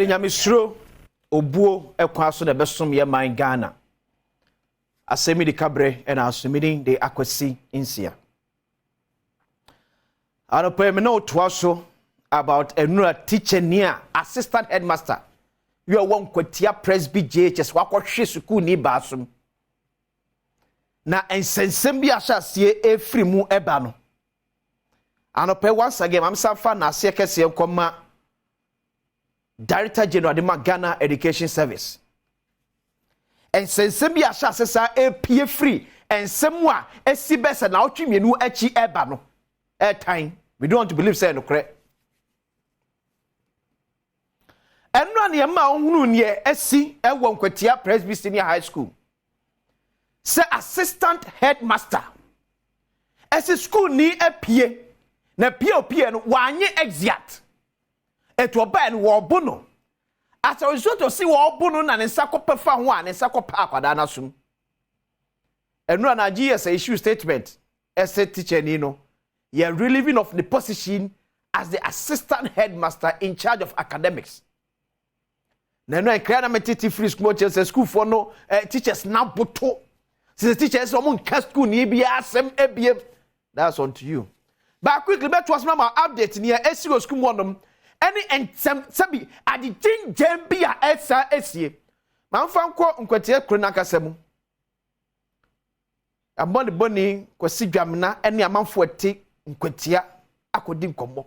Nyamisro obuo ekwaso de besom ye man Ghana. Asemi di kabre and asumidin de akwasi insia. Anope me no twaso about a teacher near assistant headmaster. You are one kwatia presby JHS wakwohwe suku ni basum. Na ensensem bi ahyase efri mu eba no. Anope once again am safa na ase kese nkoma Director General de Ghana Education Service. And sensem bi ahyase sa epie free ensem a esibese na otwemienu achi eba no. Time we don't want to believe say no correct. Enra ne ma ohunu ne esi ewo nkwatia Presby Senior High School. Say assistant headmaster. Esi school ni epie na pie no wanye exit. Eto ba no wo bono. As a result of see wo bono na nsa kopefa ho a nsa kopa akwada na sum. Enra na GS issue statement as a teacher ni no. You are relieving of the position as the assistant headmaster in charge of academics. Neno e clear na metiti free school school for no teachers na boto. Since teachers omo nka school ni bia asem ebiem. That's on to you. But quickly back to us mama update near SCO school monom. Any ensem sabi adijin jembia esa esie. Mamfa nko nkwatie kronaka semu. Abon boni kwasi dwamna ene amanfo ati nkwatia akodi nkombo.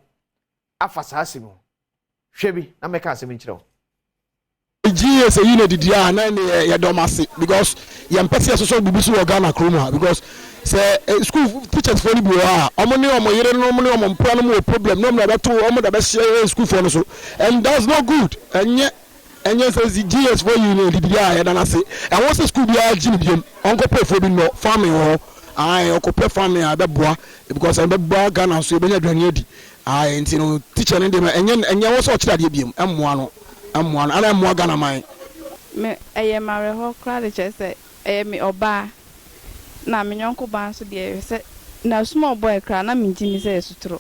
Afasa asemu. Hwebi na meka asemu nkyerɛ. GS a unit dia na ya domasi because yam pese so bubusu Ghana kroma because say school teachers for ni bi wa omo ni omo yire no omo ni omo mpra no problem no na beto omo da be share school for no so and that's not good enye say GS for unit dia ya na say and once school dia jim biem onko pay for bi no farming ho onko pay farming abeboa because abeboa Ghana so e benya aduane adi enti no teacher no dem enye wo so kira de biem emmoa no amwan ala mo Ghana man me eye mare ho kra de chese eye me oba na me nyonko ban so de se na small boy kra na me gimi se sutro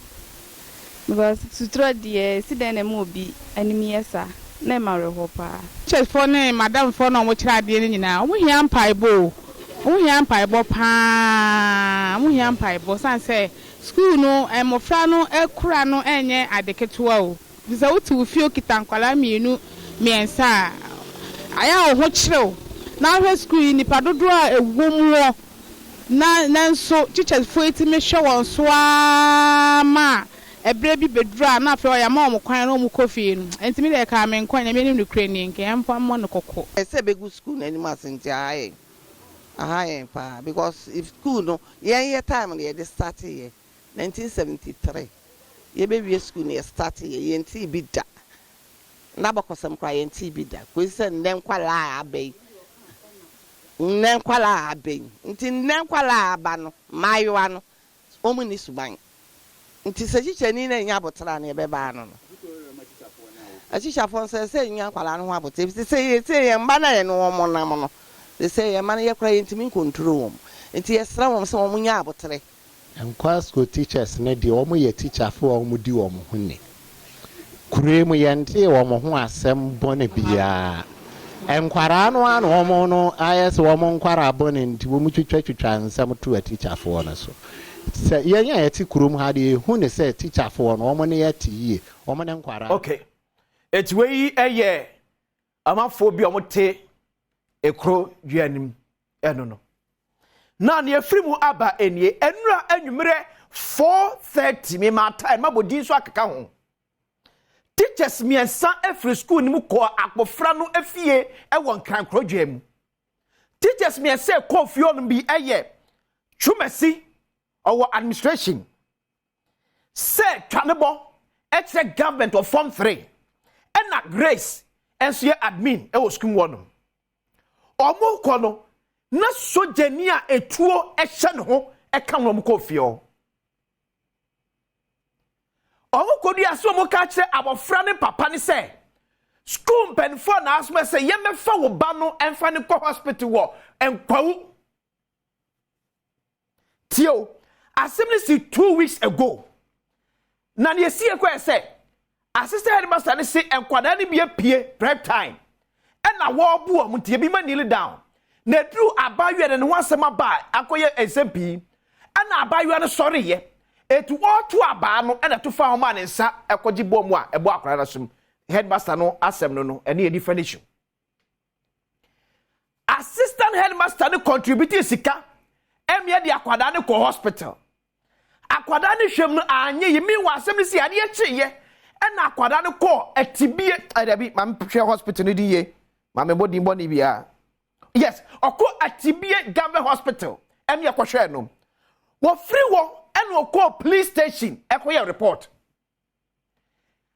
because sutro de si den na mo bi animi yesa na mare ho pa church for ne madam for no mo kira de ni nyina wo hia mpaibo pa mo hia mpaibo san se school no emofra no ekura no enye adeketua o bisa wuti ufio kitankwala mienu miensa aya ho kyerɛw na hwe school ni padodo a ewom wo na nso teachers for it me hwe won so ma ebre bi bedura na afɛ ya ma omkwan na omkofie no entimi de ka me nkwan ya me ni krani nke emfa mo no kokko ese begu school na ni masinti aye pa because if school no ye time no ye dey start here 1973 ye be school na start ye nti bi da na bakosam kwa ye nti bi da ko se nnenkwala abei nti nnenkwala aba no mayoa no omu ni suban nti se chichani na nya botra na be ba no a chicha fon se nya kwala no ho abote se ye mba na ye no omo na mo no se ye man ye kwa ye ntimi control wom nti ye sra wom se omu nya abotre and school teachers ne di omo ye teacher for omo di omo ho ne kuremu ye nte omo ho asem bone bia enkwara no ano omo no ayes omo nkwara bone nti wo mu twitwa nsam to a teacher for no so se ye nya ye ti kurum ha de hu ne se teacher for no omo ne ye ti yie omo ne nkwara okay etwe eye amafo bi omo te ekro duanim eno no na ne afrimu aba enie enura anwumere 4:30 me ma time mabodi so akeka ho teachers miensa every school ni mu ko akpofra no afie ewon kan krodwam teachers miensa ko fio no bi eye twumasi owo administration say twanebo eche government of form 3 ena grace enso ye admin ewo school wono omo ko no na sojani a etuo ehye ne ho eka no mko fio owo kodi aso mo ka kire abofra ne papa ne se school pen for na asma se ye mefa wo ba no emfa ne ko hospital wo enkwawu tio assembly 2 weeks ago na ne sie ko se assistant headmaster ne say enkwada ne bia pie prep time na wo bu o mtie bi ma kneel down na dru abawe ne ho asema ba akoye SMP na abawe no sorry ye etu otu aba no na to fa ho ma ne nsa ekogi bom a ebo akwara na sum headmaster no Asem no ene different issue. Assistant headmaster no contribute sika emia de akwada ne ko hospital akwada ne hwem no anye yimi wa Asem ne si ade echiye na akwada ne ko atibie adabi ma hwe hospital no di ye ma me body body bia yes oko atibie government hospital emia ko hwe no wo free wo ene oko police station ekoye report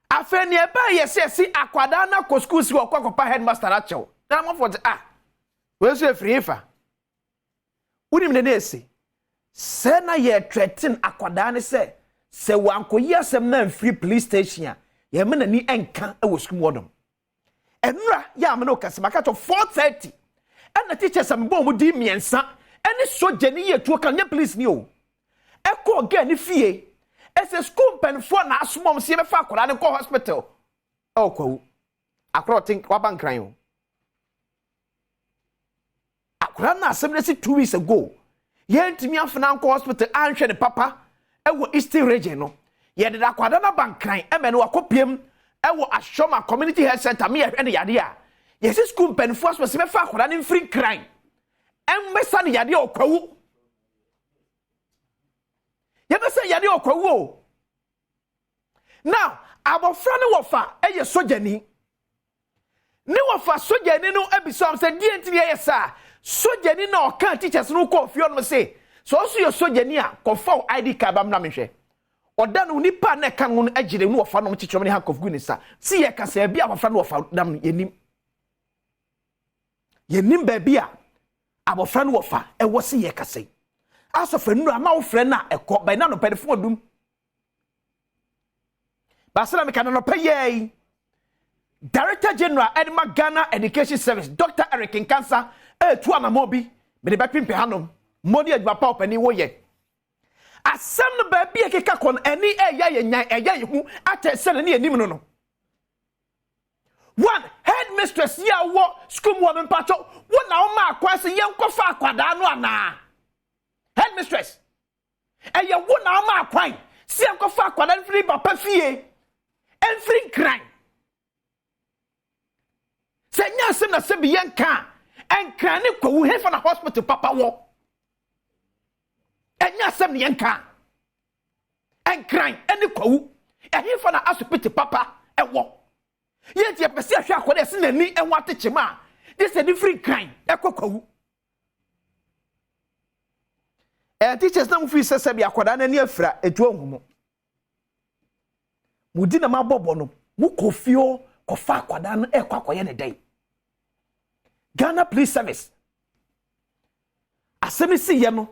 afeni eba yesi akwada na ko school si wo kwakopa headmaster achew na mo for we so free fa unim ne ese se na ye threaten akwada ne se wankoyi Asem na free police station a ye me na ni enka e wo school wodom enura ya me no kasema ka to 4:30 and the teachers am bo mu di miensa ene soje ni ye tuo kan nya police ni o eko ga ni fie ese school pen for na asomom se be fa akwada ne ko hospital o kwawu akro think wa bankran o akwada na Asem ne 2 weeks ago ye ntimi afena nko hospital anhwe ne papa ewo Eastern region no ye de akwada na bankran emene wakopiem ewo Ashoma community health center me ehwe ne yade a yes school pen for so se be fa akwada ne free crime embesa ne yade okwawu ye be say yade okwawu o now abofra ne wofa eye sojani ne wofa sojani no ebisam se die ntiri ye sa sojani na okan teachers no ko fio no say so yo sojani a ko fa ID card bam na mehwe oda no nipa na kan no agire no wofa no chichom ne hankof gu ni sa si ye ka se bia abofra no wofa dam yenim ba bia abofra no wofa e wo si ye ka se asofa nuru ama wo frɛ na ekɔ ba na no pedefo dum basala me kan no payei Director General Edma Ghana Education Service Dr. Eric Nkansa tu anamobi me de bepimpe hanom modi adwa pa opani wo ye Asem no ba bia keka kon ani eya ye nyan eya ye hu atesele ne anim no one headmistress ya wo school wo mpacho wo na wo ma akwase ye nkofa akwada no ana headmistress eya wo na wo ma akwan si nkofa akwada free papa fie en free crime senya Asem na se bi yanka enkran ne kwawu hefa na hospital papa wo enya Asem ne yanka enkran ene kwawu hefa na hospital papa ewo ye tie pese ahwe akwada se nani enwa techema this a different crime ekwawu teachers na mfi sese bi akwada na ni afra etu onhumo mudi na mabobo no mu kofio kofa akwada no ekwakoye ne dai Ghana Police Service Asem si ye no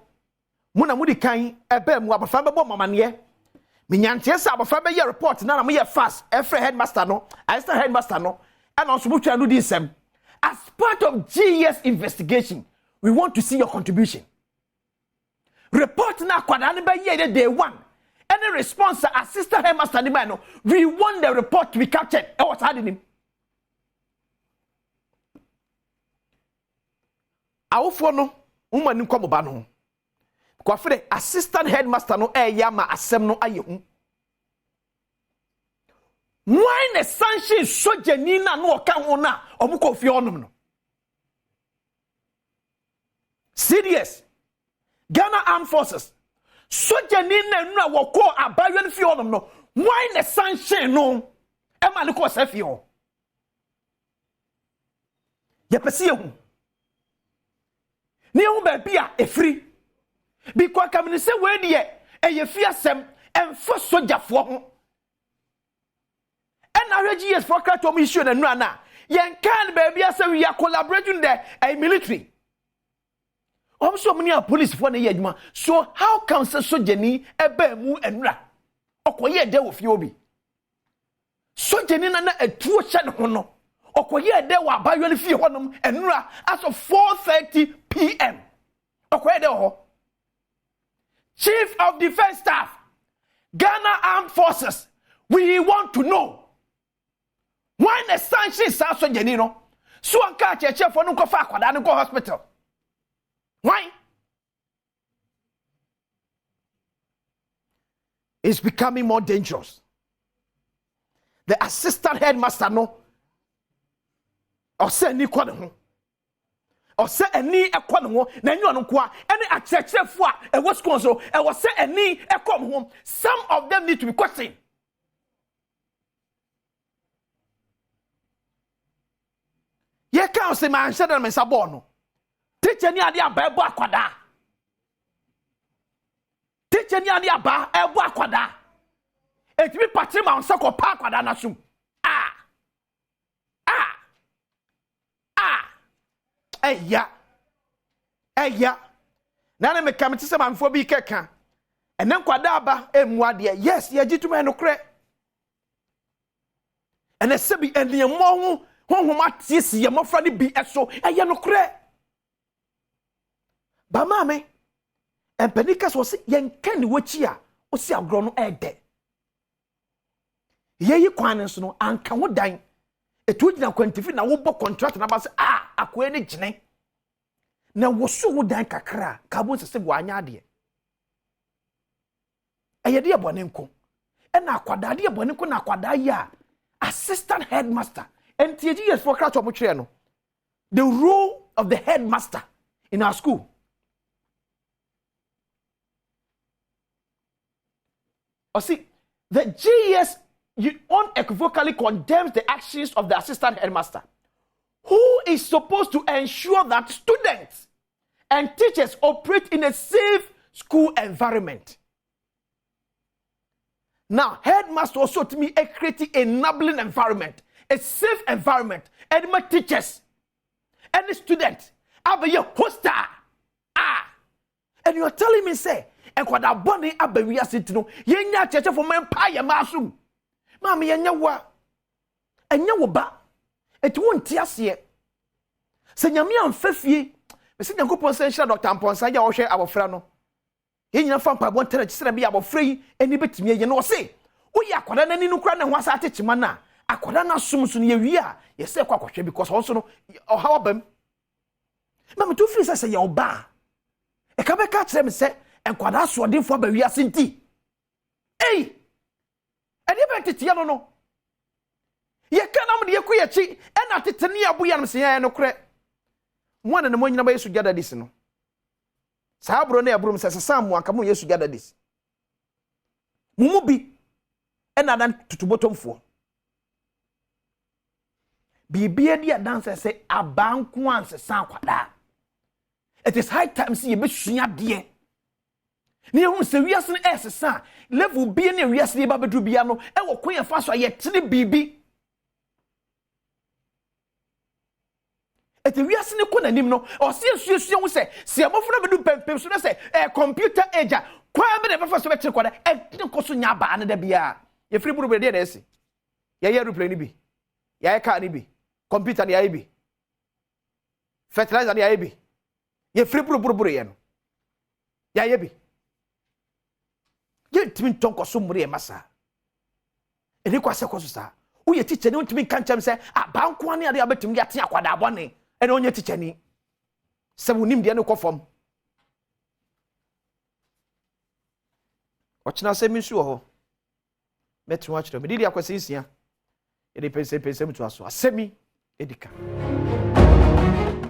mu na mudi kan ebe mu abafa bebo mamane minyantie sa abafa be ye report na mo ye fast every headmaster no assistant headmaster no and also mu twa no di sem as part of GS investigation we want to see your contribution report na kwada ne be ye day one any response assistant headmaster ni man no we want the report to be captured e what had him awofo no umani nkomo ba no kwa fere assistant headmaster no ya ma Asem no ayehu why ne sanction sojani na no ka ho na omuko fie onom no serious Ghana Armed Forces sojani na nu a woko abayon fie onom no why ne sanction no e ma ne ko safie ho ye pese yehu ni hu ba bia efri because kamini se we de eye fi Asem emfo sojafo ho na reji yes for krato mi issue na nu ana yen kan ba bia se we are collaborating the military so many police for na ye adwuma so how can se sojani eba mu enura okoye de wo fi obi sojani na atuo hye ne ho no okoye de wo abayo ne fi honom enura as of 4:30 p.m. okoye de ho Chief of Defense Staff Ghana Armed Forces we want to know one she sa so jeni no so anka cheche for no ko fa akwada no go hospital why it's becoming more dangerous. The assistant headmaster no or say ni kwa ho or say any ekwa no ho na nyu no kwa any achechefo a e was school so e was say any ekom home. Some of them need to be questioned. Ye kan say man shada me sabo no teacher ni ade aba ebo akwada teacher ni ade aba ebo akwada etimi patre ma onse ko pa akwada na sum eya na me kam ti se manfo bi keka enen kwada aba emu ade yes ye gituma no kre ene se bi ene mo honhom atiesi ye mofra ne bi eso eye no kre ba mame empenika so se ye nka ne wachi a o si agro no ede ye yi kwan nso no anka ho dan etu gina kwantifi na wo bo contract na ba se akoe ne gine na wo so wo dan kakra ka bo se bo anya ade eye de abone nko e na akwada de abone nko na akwada ya assistant headmaster and TGS for catch up no. The role of the headmaster in our school. Or see, the GES unequivocally condemns the actions of the assistant headmaster, who is supposed to ensure that students and teachers operate in a safe school environment. Now, headmaster also to me create an enabling environment. A safe environment, and my teachers, and the students, have your poster. And you are telling me, say, and what a bonny abbey are sitting no, yenya church for my empire, masum. Mammy, and yawa, and yawa, it won't tears ye. Senyamia and Fefi, Mr. Yankupon Sensha, Dr. Tampon, Saya, or share our frano. In your farm, I want to be our free, and you bet me, you know, say, we are quite any new crown and was at it, mana. Akwada na sumsu ne yewia ye se kwa kwahwe because also no how bam mama to free say ye oba e ka be ka kire me se enkwada so odinfo ba wia senti eni be tete ya no ye ka na mo de ye ko ye chi e na tete ne abu ya no se ya no kure mo na mo nyina ba yesu gada dis no sa bro na ya bro se sam mo aka mo yesu gada dis mumu bi e na dan tutubotomfo Bibia dia dance say abanku anse san kwada. It is high time see ye be sua de. Ne hu se wiase no esesa level bi ne wiase ne ba bedu bia no e wo kwen fa so ye tene bibi. Et wiase ne ko nanim no o se susu hu se se amofo bedu pempem so no se computer age kwa be ne fa so be tire kwada e ne ko so nya ba ne da bia. Ye free buru be de na esi. Ye aeroplane bi. Ye car ni bi. Computer ni aibi. Fertilizer ni aibi. Ye free buru ye no. Ya yebi. Ye timi tonko so muri e masa. Eni kwa se kwaso sa. Wo ye teacher ni ntimi kancham se abanko ani ade abetim ya te akwada abone. Eni onye teacher ni. Se wonim de ne kofom. Ochina se mi su ho. Metu achiro. Me didi akwase nsia. Ede pese mutu aso. Asemi edika.